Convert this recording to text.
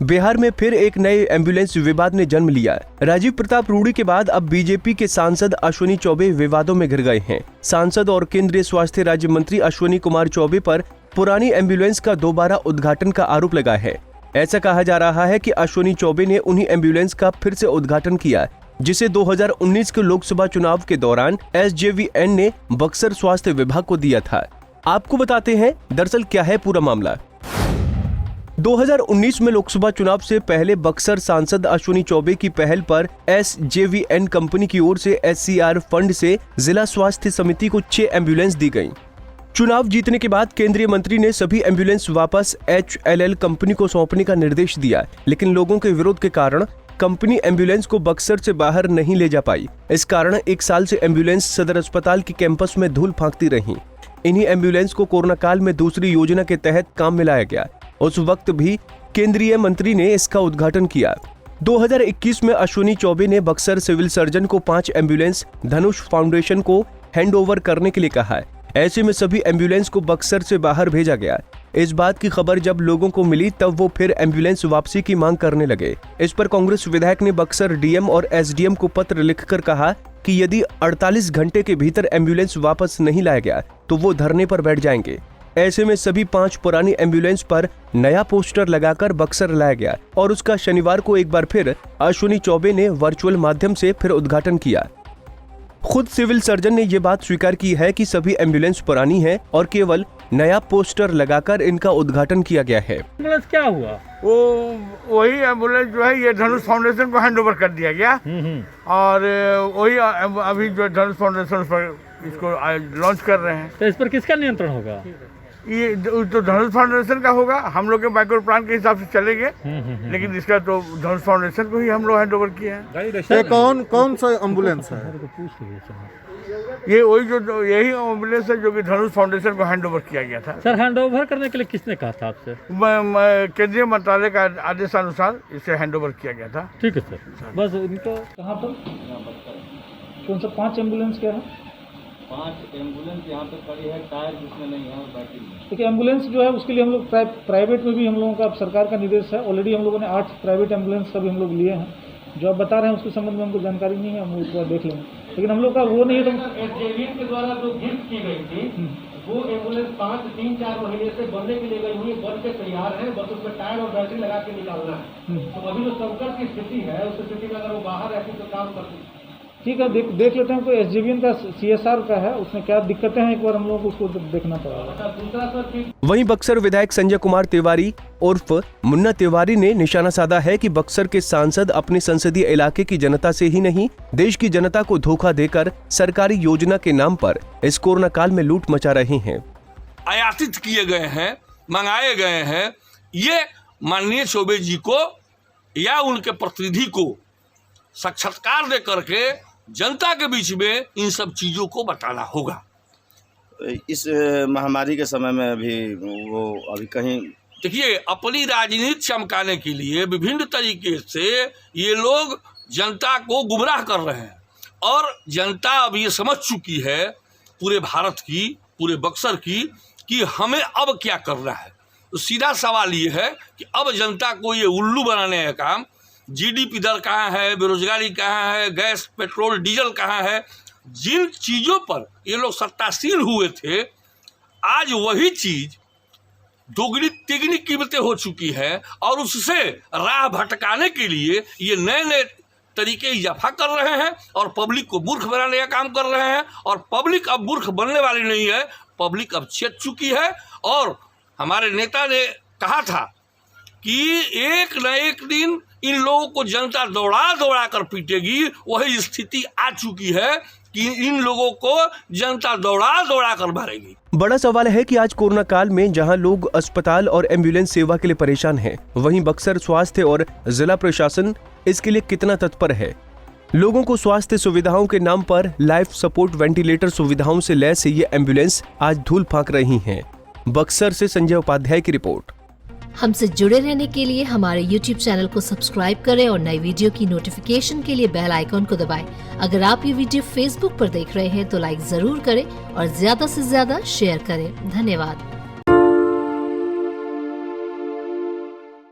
बिहार में फिर एक नए एम्बुलेंस विवाद ने जन्म लिया। राजीव प्रताप रूडी के बाद अब बीजेपी के सांसद अश्विनी चौबे विवादों में घिर गए हैं। सांसद और केंद्रीय स्वास्थ्य राज्य मंत्री अश्विनी कुमार चौबे पर पुरानी एम्बुलेंस का दोबारा उद्घाटन का आरोप लगा है। ऐसा कहा जा रहा है कि अश्विनी चौबे ने उन्हीं एम्बुलेंस का फिर से उद्घाटन किया जिसे 2019 के लोकसभा चुनाव के दौरान SJVN ने बक्सर स्वास्थ्य विभाग को दिया था। आपको बताते हैं दरअसल क्या है पूरा मामला। 2019 में लोकसभा चुनाव से पहले बक्सर सांसद अश्विनी चौबे की पहल पर SJVN कंपनी की ओर से SCR फंड से जिला स्वास्थ्य समिति को 6 एम्बुलेंस दी गयी। चुनाव जीतने के बाद केंद्रीय मंत्री ने सभी एम्बुलेंस वापस HLL कंपनी को सौंपने का निर्देश दिया, लेकिन लोगों के विरोध के कारण कंपनी एम्बुलेंस को बक्सर से बाहर नहीं ले जा पाई। इस कारण 1 साल से एम्बुलेंस सदर अस्पताल के कैंपस में धूल फांकती रही। इन्हीं एम्बुलेंस को कोरोना काल में दूसरी योजना के तहत काम में लाया गया। उस वक्त भी केंद्रीय मंत्री ने इसका उद्घाटन किया। 2021 में अश्विनी चौबे ने बक्सर सिविल सर्जन को 5 एम्बुलेंस धनुष फाउंडेशन को हैंडओवर करने के लिए कहा। ऐसे में सभी एम्बुलेंस को बक्सर से बाहर भेजा गया। इस बात की खबर जब लोगों को मिली तब वो फिर एम्बुलेंस वापसी की मांग करने लगे। इस पर कांग्रेस विधायक ने बक्सर DM और SDM को पत्र लिखकर कहा कि यदि 48 घंटे के भीतर एम्बुलेंस वापस नहीं लाया गया तो वो धरने पर बैठ जाएंगे। ऐसे में सभी 5 पुरानी एम्बुलेंस पर नया पोस्टर लगाकर बक्सर लाया गया और उसका शनिवार को एक बार फिर अश्विनी चौबे ने वर्चुअल माध्यम से फिर उद्घाटन किया। खुद सिविल सर्जन ने ये बात स्वीकार की है कि सभी एम्बुलेंस पुरानी है और केवल नया पोस्टर लगाकर इनका उद्घाटन किया गया है। एम्बुलेंस क्या हुआ? वही एम्बुलेंस जो है ये धनुष फाउंडेशन को हैंडओवर कर दिया गया और वही अभी जो धनुष फाउंडेशन पर इसको लॉन्च कर रहे हैं। तो इस पर किसका नियंत्रण होगा? ये तो धनुष फाउंडेशन का होगा। हम लोग के माइक्रो प्लान के हिसाब से चलेंगे, लेकिन इसका तो धनुष फाउंडेशन को ही हम लोग हैंडओवर किए हैं। ये कौन सा एम्बुलेंस है? ये वही जो यही एम्बुलेंस है जो कि धनुष फाउंडेशन को हैंडओवर किया गया था। सर, हैंडओवर करने के लिए किसने कहा था आपसे? केंद्रीय मंत्रालय का आदेशानुसार इसे हैंडओवर किया गया था। ठीक है सर। बस इनका कहाँ पर कौन सा 5 एम्बुलेंस क्या है? 5 एम्बुलेंस यहाँ पे खड़ी है, टायर जिसमें नहीं है बैटरी में। देखिए, एम्बुलेंस जो है उसके लिए हम लोग प्राइवेट में भी हम लोगों का सरकार का निर्देश है। ऑलरेडी हम लोगों ने 8 प्राइवेट एम्बुलेंस का भी हम लोग लिए हैं। जो आप बता रहे हैं उसके संबंध में हमको जानकारी नहीं है, हम उसको देख लेंगे, लेकिन हम लोग का वो नहीं है। तो SJVN के द्वारा जो गिफ्ट की गई थी वो एम्बुलेंस 3-4 महीने से बनने के लिए गई हुई, बन के तैयार है, बस उसमें टायर और बैटरी लगा के निकालना है। तो अभी जो संकट की स्थिति है उस स्थिति में अगर वो बाहर रहती तो काम करती। ठीक है, देख लेते हैं। कोई SJVN का CSR का है, उसमें क्या दिक्कतें हैं, एक बार हम लोग को उसको देखना पड़ेगा। वहीं बक्सर विधायक संजय कुमार तिवारी उर्फ मुन्ना तिवारी ने निशाना साधा है कि बक्सर के सांसद अपने संसदीय इलाके की जनता से ही नहीं देश की जनता को धोखा देकर सरकारी योजना के नाम पर इस कोरोना काल में लूट मचा रहे हैं। आयातित किए गए हैं, मंगाए गए हैं, ये माननीय चौबे जी को या उनके प्रतिनिधि को साक्षात्कार दे करके जनता के बीच में इन सब चीजों को बताना होगा। इस महामारी के समय में भी वो अभी कहीं देखिए, अपनी राजनीति चमकाने के लिए विभिन्न तरीके से ये लोग जनता को गुमराह कर रहे हैं और जनता अब ये समझ चुकी है पूरे भारत की, पूरे बक्सर की, कि हमें अब क्या करना है। तो सीधा सवाल ये है कि अब जनता को ये उल्लू बनाने का काम, GDP दर कहाँ है, बेरोजगारी कहाँ है, गैस पेट्रोल डीजल कहाँ है, जिन चीज़ों पर ये लोग सत्तासीन हुए थे, आज वही चीज़ दोगुनी तिगुनी कीमतें हो चुकी है और उससे राह भटकाने के लिए ये नए नए तरीके इजाफा कर रहे हैं और पब्लिक को मूर्ख बनाने का काम कर रहे हैं। और पब्लिक अब मूर्ख बनने वाली नहीं है, पब्लिक अब चेत चुकी है। और हमारे नेता ने कहा था कि एक न एक दिन इन लोगों को जनता दौड़ा कर पीटेगी। वही स्थिति आ चुकी है कि इन लोगों को जनता दौड़ा कर मारेगी। बड़ा सवाल है कि आज कोरोना काल में जहां लोग अस्पताल और एम्बुलेंस सेवा के लिए परेशान हैं, वहीं बक्सर स्वास्थ्य और जिला प्रशासन इसके लिए कितना तत्पर है। लोगों को स्वास्थ्य सुविधाओं के नाम पर लाइफ सपोर्ट वेंटिलेटर सुविधाओं से लैस ये एम्बुलेंस आज धूल फांक रही हैं। बक्सर से संजय उपाध्याय की रिपोर्ट। हमसे जुड़े रहने के लिए हमारे YouTube चैनल को सब्सक्राइब करें और नई वीडियो की नोटिफिकेशन के लिए बेल आइकॉन को दबाएं। अगर आप ये वीडियो Facebook पर देख रहे हैं तो लाइक जरूर करें और ज्यादा से ज्यादा शेयर करें। धन्यवाद।